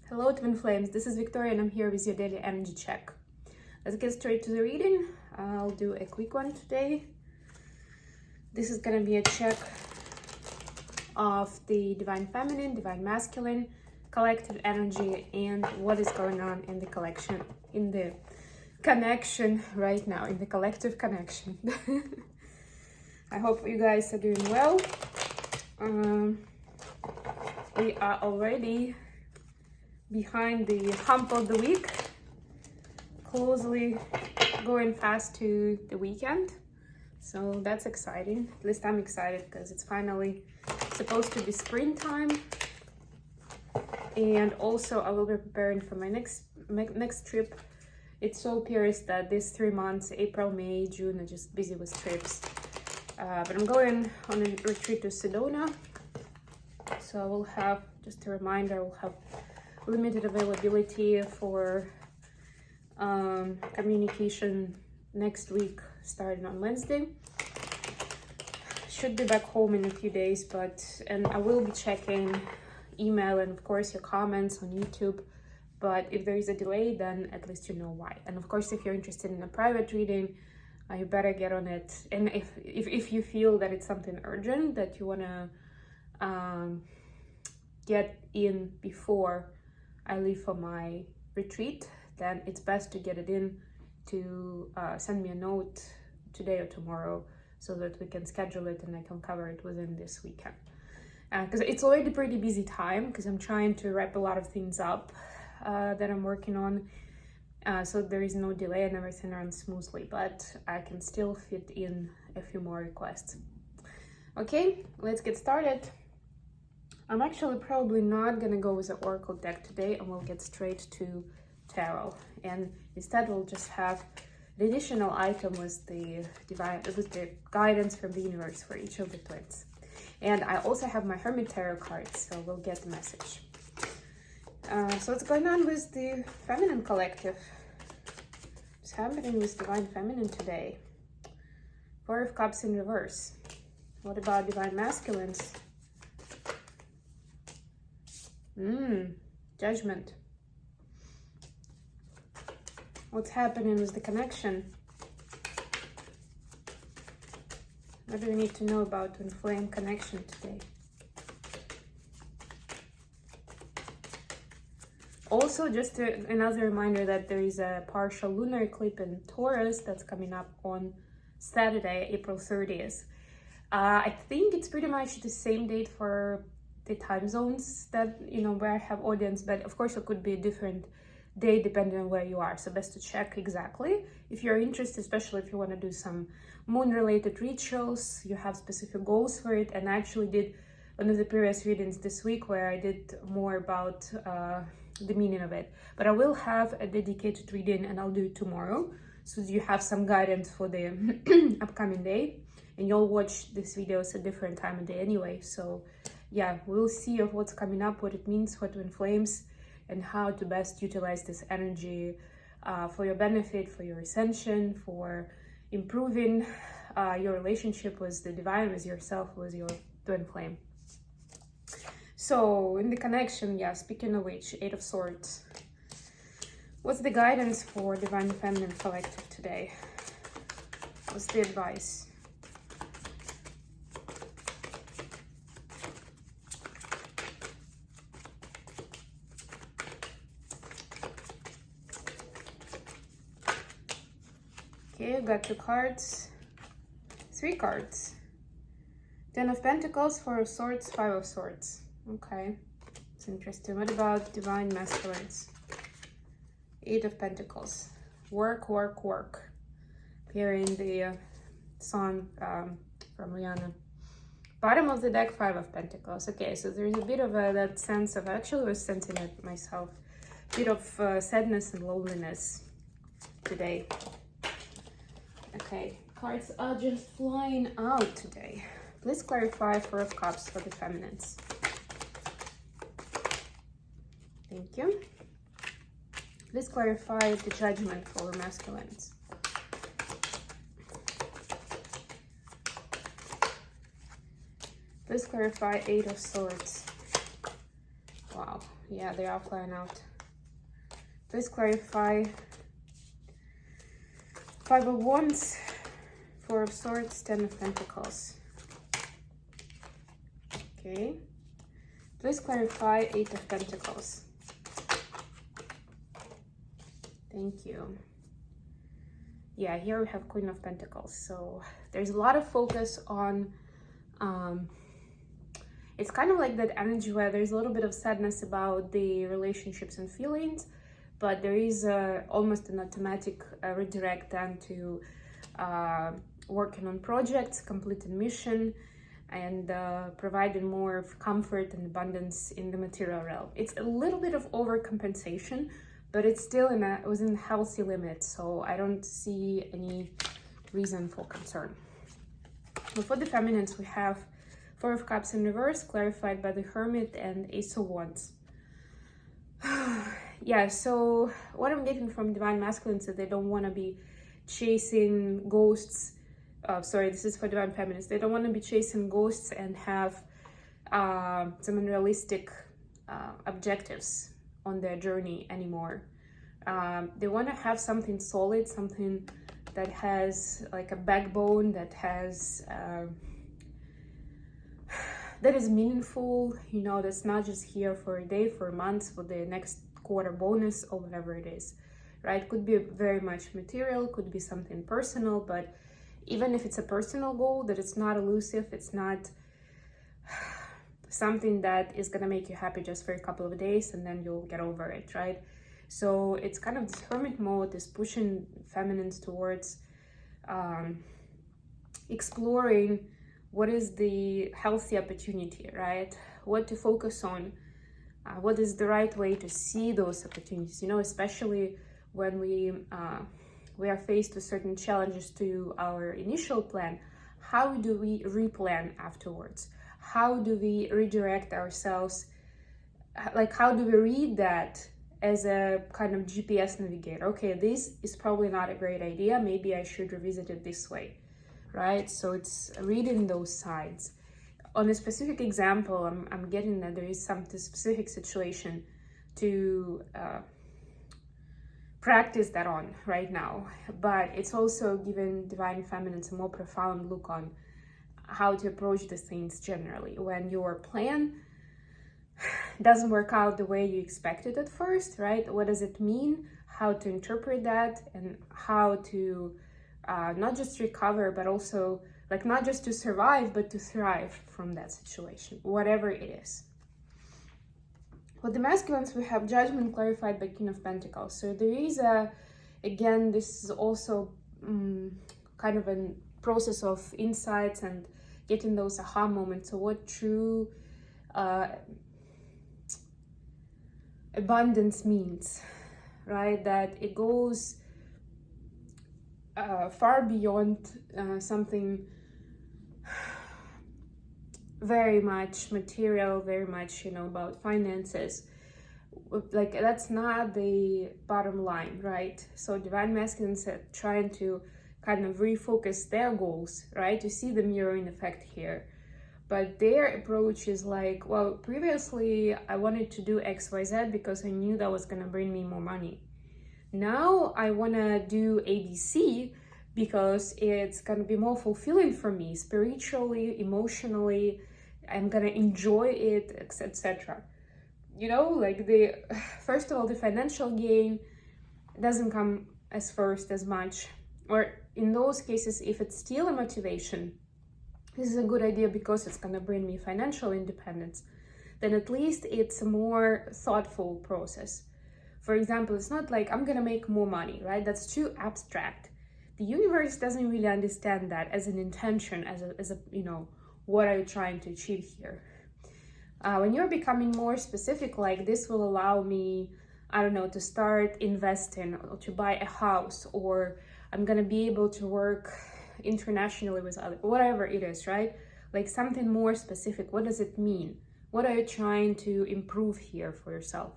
Hello Twin Flames, this is Victoria and I'm here with your daily energy check. Let's get straight to the reading. I'll do a quick one today. This is gonna be a check of the Divine Feminine, Divine Masculine, collective energy, and what is going on in the connection right now, in the collective connection. I hope you guys are doing well. We are already behind the hump of the week, closely going fast to the weekend. So that's exciting. At least I'm excited because it's finally supposed to be springtime. And also I will be preparing for my next trip. It so appears that these 3 months, April, May, June, are just busy with trips. But I'm going on a retreat to Sedona. So I will have, just a reminder, I will have limited availability for communication next week, starting on Wednesday. Should be back home in a few days, and I will be checking email and of course your comments on YouTube. But if there is a delay, then at least you know why. And of course, if you're interested in a private reading, you better get on it. And if you feel that it's something urgent that you want to get in before I leave for my retreat, then it's best to get it in to send me a note today or tomorrow so that we can schedule it and I can cover it within this weekend. Because it's already pretty busy time, because I'm trying to wrap a lot of things up that I'm working on. So there is no delay and everything runs smoothly, but I can still fit in a few more requests. Okay, let's get started. I'm actually probably not gonna go with the Oracle deck today, and we'll get straight to Tarot. And instead we'll just have the additional item with the guidance from the universe for each of the twins. And I also have my Hermit Tarot cards, so we'll get the message. So what's going on with the Feminine Collective? What's happening with Divine Feminine today? Four of Cups in reverse. What about Divine Masculines? Judgment. What's happening with the connection? What do we need to know about twin flame connection today? Also, just another reminder that there is a partial lunar eclipse in Taurus that's coming up on Saturday, April 30th. I think it's pretty much the same date for the time zones that, where I have audience, but of course it could be a different day depending on where you are. So best to check exactly if you're interested, especially if you want to do some moon related rituals, you have specific goals for it. And I actually did one of the previous readings this week where I did more about the meaning of it, but I will have a dedicated reading and I'll do it tomorrow, so you have some guidance for the upcoming day, and you'll watch these videos at different time of day anyway. So yeah, we'll see of what's coming up, what it means for twin flames, and how to best utilize this energy for your benefit, for your ascension, for improving your relationship with the divine, with yourself, with your twin flame. So in the connection, yeah, speaking of which, Eight of Swords. What's the guidance for Divine Feminine Collective today? What's the advice? Okay, I've got 2 cards, 3 cards. 10 of Pentacles, 4 of Swords, 5 of Swords. Okay, it's interesting. What about Divine Masculines? 8 of Pentacles. Work, work, work. Hearing the song from Rihanna. Bottom of the deck, 5 of Pentacles. Okay, so there's a bit of that sense of, actually I was sensing it myself, a bit of sadness and loneliness today. Okay, cards are just flying out today. Please clarify 4 of Cups for the feminines. Thank you. Please clarify the Judgment for masculines. Please clarify 8 of Swords. Wow, Yeah, they are flying out. Please clarify. 5 of Wands, 4 of Swords, 10 of Pentacles. Okay. Please clarify 8 of Pentacles. Thank you. Yeah, here we have Queen of Pentacles. So there's a lot of focus on, it's kind of like that energy where there's a little bit of sadness about the relationships and feelings, but there is almost an automatic redirect then to working on projects, completing mission, and providing more of comfort and abundance in the material realm. It's a little bit of overcompensation, but it's still within healthy limits, so I don't see any reason for concern. But for the feminines, we have 4 of Cups in reverse, clarified by the Hermit, and Ace of Wands. Yeah, so what I'm getting from Divine Masculine is that they don't want to be chasing ghosts. Sorry, this is for Divine Feminines. They don't want to be chasing ghosts and have some unrealistic objectives on their journey anymore. They want to have something solid, something that has like a backbone, that has that is meaningful, you know, that's not just here for a day, for a month, for the next quarter bonus or whatever it is, right? Could be very much material, could be something personal, but even if it's a personal goal, that it's not elusive, it's not something that is gonna make you happy just for a couple of days and then you'll get over it, right? So it's kind of this hermit mode is pushing feminines towards exploring what is the healthy opportunity, right? What to focus on, what is the right way to see those opportunities, you know, especially when we are faced with certain challenges to our initial plan. How do we replan afterwards? How do we redirect ourselves? Like, how do we read that as a kind of GPS navigator? Okay, this is probably not a great idea. Maybe I should revisit it this way, right? So it's reading those signs. On a specific example, I'm getting that there is some specific situation to practice that on right now, but it's also giving Divine Feminines a more profound look on how to approach the things generally. When your plan doesn't work out the way you expected at first, right? What does it mean? How to interpret that, and how to not just recover, but also like not just to survive, but to thrive from that situation, whatever it is. For the masculines, we have Judgment clarified by King of Pentacles. So there is again, this is also kind of a process of insights and getting those aha moments. So what true abundance means, right? That it goes far beyond something very much material, very much, you know, about finances. Like, that's not the bottom line, right? So Divine Masculines are trying to kind of refocus their goals, right? To see the mirroring effect here. But their approach is like, well, previously I wanted to do XYZ because I knew that was gonna bring me more money. Now I wanna do ABC because it's gonna be more fulfilling for me spiritually, emotionally. I'm gonna enjoy it, etc. You know, like first of all, the financial gain doesn't come as first as much. Or in those cases, if it's still a motivation, this is a good idea because it's gonna bring me financial independence, then at least it's a more thoughtful process. For example, it's not like I'm gonna make more money, right? That's too abstract. The universe doesn't really understand that as an intention, as a you know, what are you trying to achieve here? When you're becoming more specific, like this will allow me, I don't know, to start investing or to buy a house, or I'm gonna be able to work internationally with others, whatever it is, right? Like something more specific. What does it mean? What are you trying to improve here for yourself?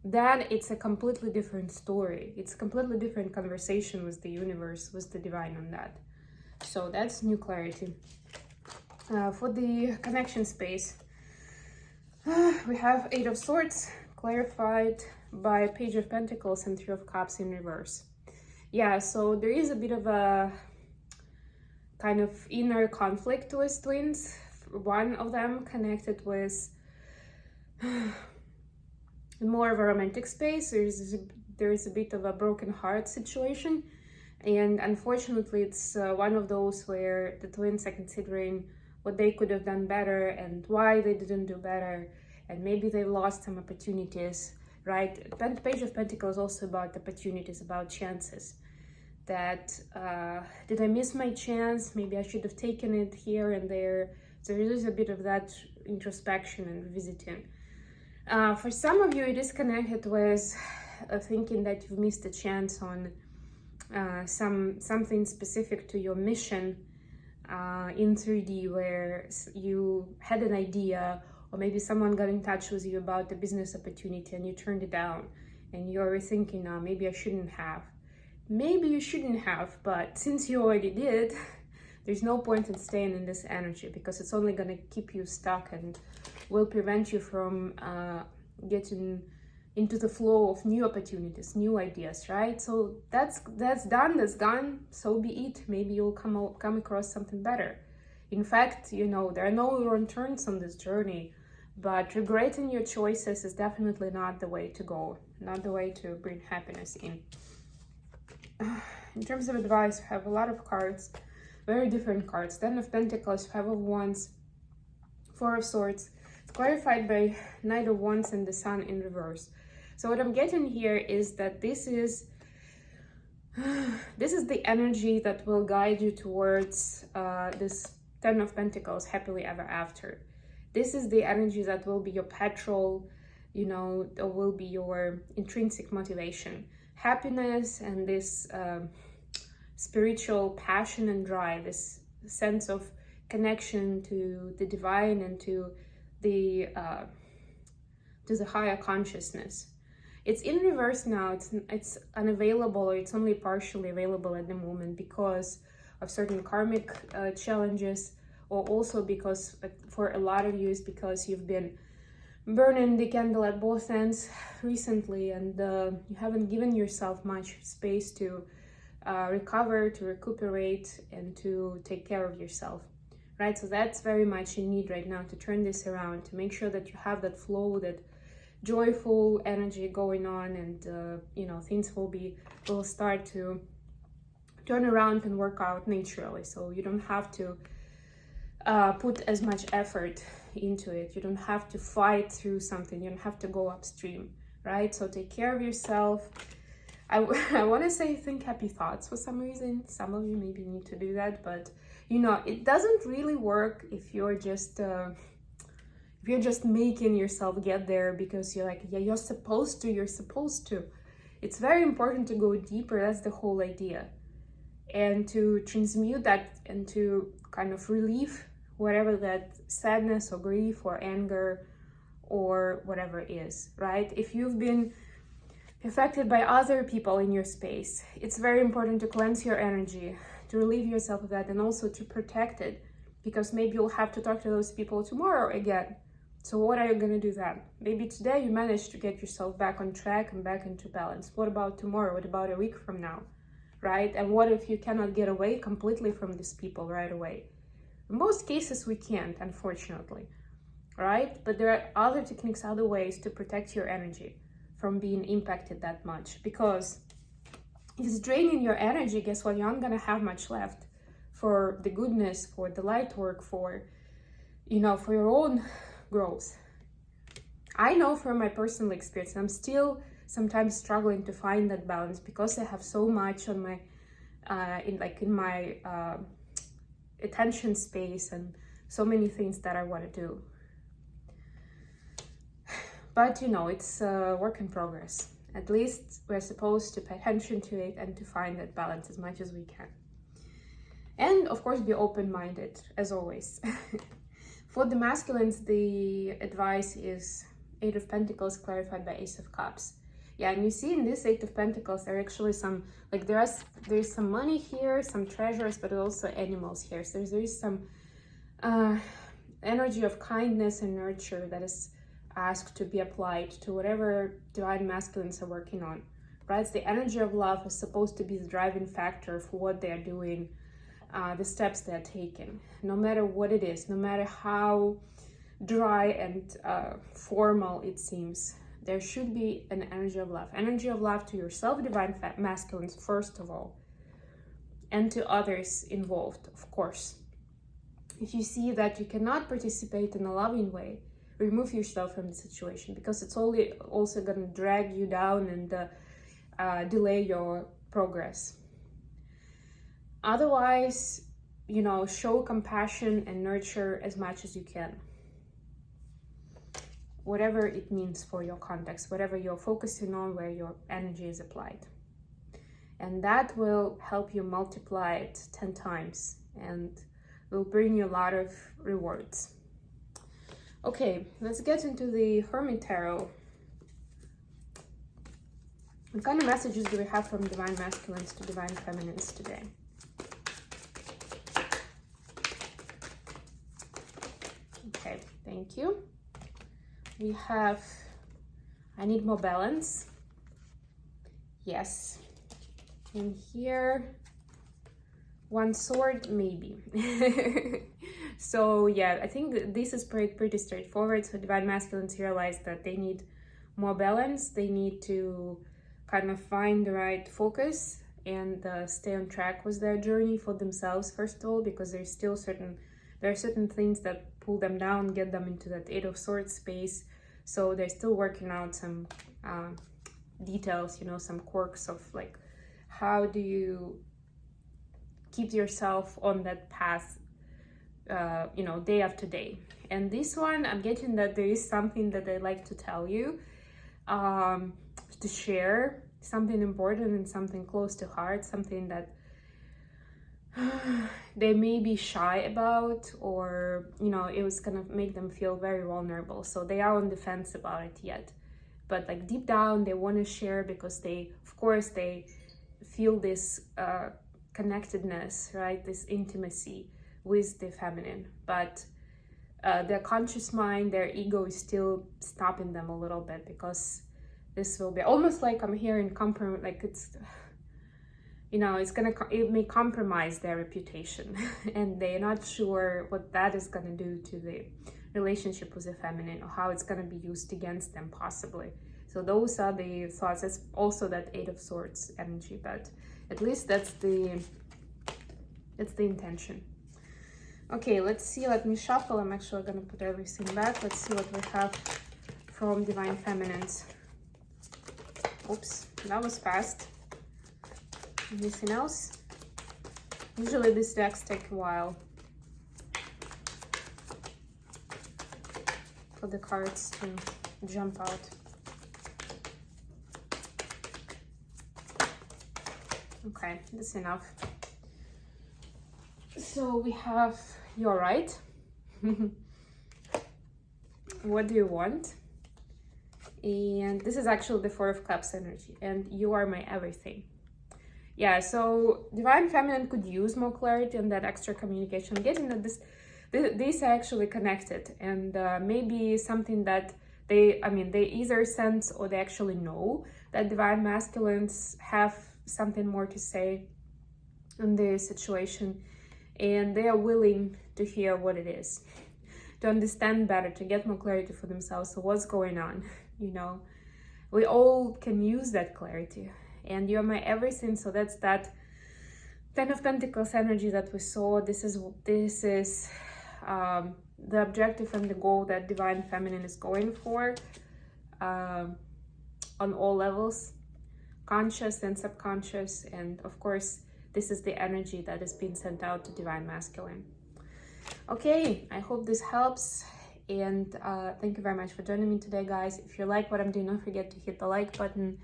Then it's a completely different story. It's a completely different conversation with the universe, with the divine on that. So that's new clarity. For the connection space, we have 8 of Swords clarified by Page of Pentacles and Three of Cups in reverse. Yeah, so there is a bit of a kind of inner conflict with twins. One of them connected with more of a romantic space. There's a bit of a broken heart situation, and unfortunately it's one of those where the twins are considering what they could have done better and why they didn't do better, and maybe they lost some opportunities, right? Page of Pentacles is also about opportunities, about chances. That did I miss my chance? Maybe I should have taken it here and there. So there is a bit of that introspection and revisiting. For some of you, it is connected with thinking that you've missed a chance on something specific to your mission in 3D, where you had an idea, or maybe someone got in touch with you about a business opportunity and you turned it down, and you're thinking now, maybe I shouldn't have. Maybe you shouldn't have, but since you already did, there's no point in staying in this energy, because it's only going to keep you stuck and will prevent you from getting into the flow of new opportunities, new ideas, right? So that's done, that's gone, so be it. Maybe you'll come across something better. In fact, you know, there are no wrong turns on this journey, but regretting your choices is definitely not the way to go, not the way to bring happiness in. In terms of advice, we have a lot of cards, very different cards. Ten of Pentacles, Five of Wands, Four of Swords. It's clarified by Knight of Wands and the Sun in reverse. So what I'm getting here is that this is the energy that will guide you towards this Ten of Pentacles, happily ever after. This is the energy that will be your petrol, you know, that will be your intrinsic motivation. Happiness and this spiritual passion and drive, this sense of connection to the divine and to the higher consciousness. It's in reverse now. It's unavailable, or it's only partially available at the moment because of certain karmic challenges, or also because for a lot of you is because you've been burning the candle at both ends recently, and you haven't given yourself much space to recover, to recuperate, and to take care of yourself, right? So that's very much in need right now to turn this around, to make sure that you have that flow, that joyful energy going on, and you know, things will start to turn around and work out naturally. So you don't have to put as much effort into it. You don't have to fight through something. You don't have to go upstream, right? So take care of yourself. I want to say think happy thoughts for some reason. Some of you maybe need to do that, but you know, it doesn't really work if you're just making yourself get there because you're like, yeah, you're supposed to. It's very important to go deeper. That's the whole idea. And to transmute that and to kind of relieve whatever that sadness or grief or anger or whatever is, right? If you've been affected by other people in your space, it's very important to cleanse your energy, to relieve yourself of that, and also to protect it, because maybe you'll have to talk to those people tomorrow again. So what are you going to do then? Maybe today you managed to get yourself back on track and back into balance. What about tomorrow? What about a week from now, right? And what if you cannot get away completely from these people right away? In most cases, we can't, unfortunately, right? But there are other techniques, other ways to protect your energy from being impacted that much. Because if it's draining your energy, guess what? You're not going to have much left for the goodness, for the light work, for, you know, for your own growth. I know from my personal experience, I'm still sometimes struggling to find that balance because I have so much on my, in my attention space and so many things that I want to do. But you know, it's a work in progress. At least we're supposed to pay attention to it and to find that balance as much as we can. And of course, be open-minded, as always. For the masculines, the advice is Eight of Pentacles clarified by Ace of Cups. Yeah, and you see in this Eight of Pentacles, there are actually some, like there's some money here, some treasures, but also animals here. So there is some energy of kindness and nurture that is asked to be applied to whatever divine masculines are working on, right? The energy of love is supposed to be the driving factor for what they are doing, the steps they are taking, no matter what it is, no matter how dry and formal it seems. There should be an energy of love to yourself, divine masculines, first of all, and to others involved, of course. If you see that you cannot participate in a loving way, remove yourself from the situation, because it's only also going to drag you down and delay your progress. Otherwise, you know, show compassion and nurture as much as you can. Whatever it means for your context, whatever you're focusing on, where your energy is applied. And that will help you multiply it 10 times and will bring you a lot of rewards. Okay, let's get into the Hermit Tarot. What kind of messages do we have from divine masculines to divine feminines today? Okay, thank you. We have, I need more balance. Yes. And here, one sword, maybe. So yeah, I think this is pretty straightforward. So divine masculines realize that they need more balance. They need to kind of find the right focus and stay on track with their journey for themselves, first of all, because there are certain things that pull them down, get them into that Eight of Swords space. So they're still working out some details, you know, some quirks of like, how do you keep yourself on that path, you know, day after day. And this one, I'm getting that there is something that they like to tell you, to share, something important and something close to heart, something that they may be shy about, or, you know, it was gonna make them feel very vulnerable. So they are on the fence about it yet. But like deep down, they want to share because they, of course, they feel this connectedness, right? This intimacy with the feminine. But their conscious mind, their ego is still stopping them a little bit, because this will be almost like I'm hearing compromise, like it's, you know, it may compromise their reputation and they're not sure what that is going to do to the relationship with the feminine, or how it's going to be used against them possibly. So those are the thoughts. It's also that Eight of Swords energy, but at least that's the intention. Okay, let's see. Let me shuffle. I'm actually going to put everything back. Let's see what we have from divine feminines. Oops, that was fast. Anything else? Usually these decks take a while for the cards to jump out. Okay, that's enough. So we have, you're right. What do you want? And this is actually the Four of Cups energy, and you are my everything. Yeah, so divine feminine could use more clarity and that extra communication. I'm getting that these are actually connected, and maybe something that they either sense or they actually know that divine masculines have something more to say in the situation, and they are willing to hear what it is, to understand better, to get more clarity for themselves. So what's going on? You know, we all can use that clarity. And you're my everything. So that's that Ten of Pentacles energy that we saw. This is the objective and the goal that divine feminine is going for, on all levels, conscious and subconscious. And of course, this is the energy that is being sent out to divine masculine. Okay, I hope this helps. And thank you very much for joining me today, guys. If you like what I'm doing, don't forget to hit the like button,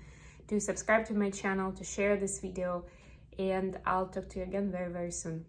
to subscribe to my channel, to share this video, and I'll talk to you again very, very soon.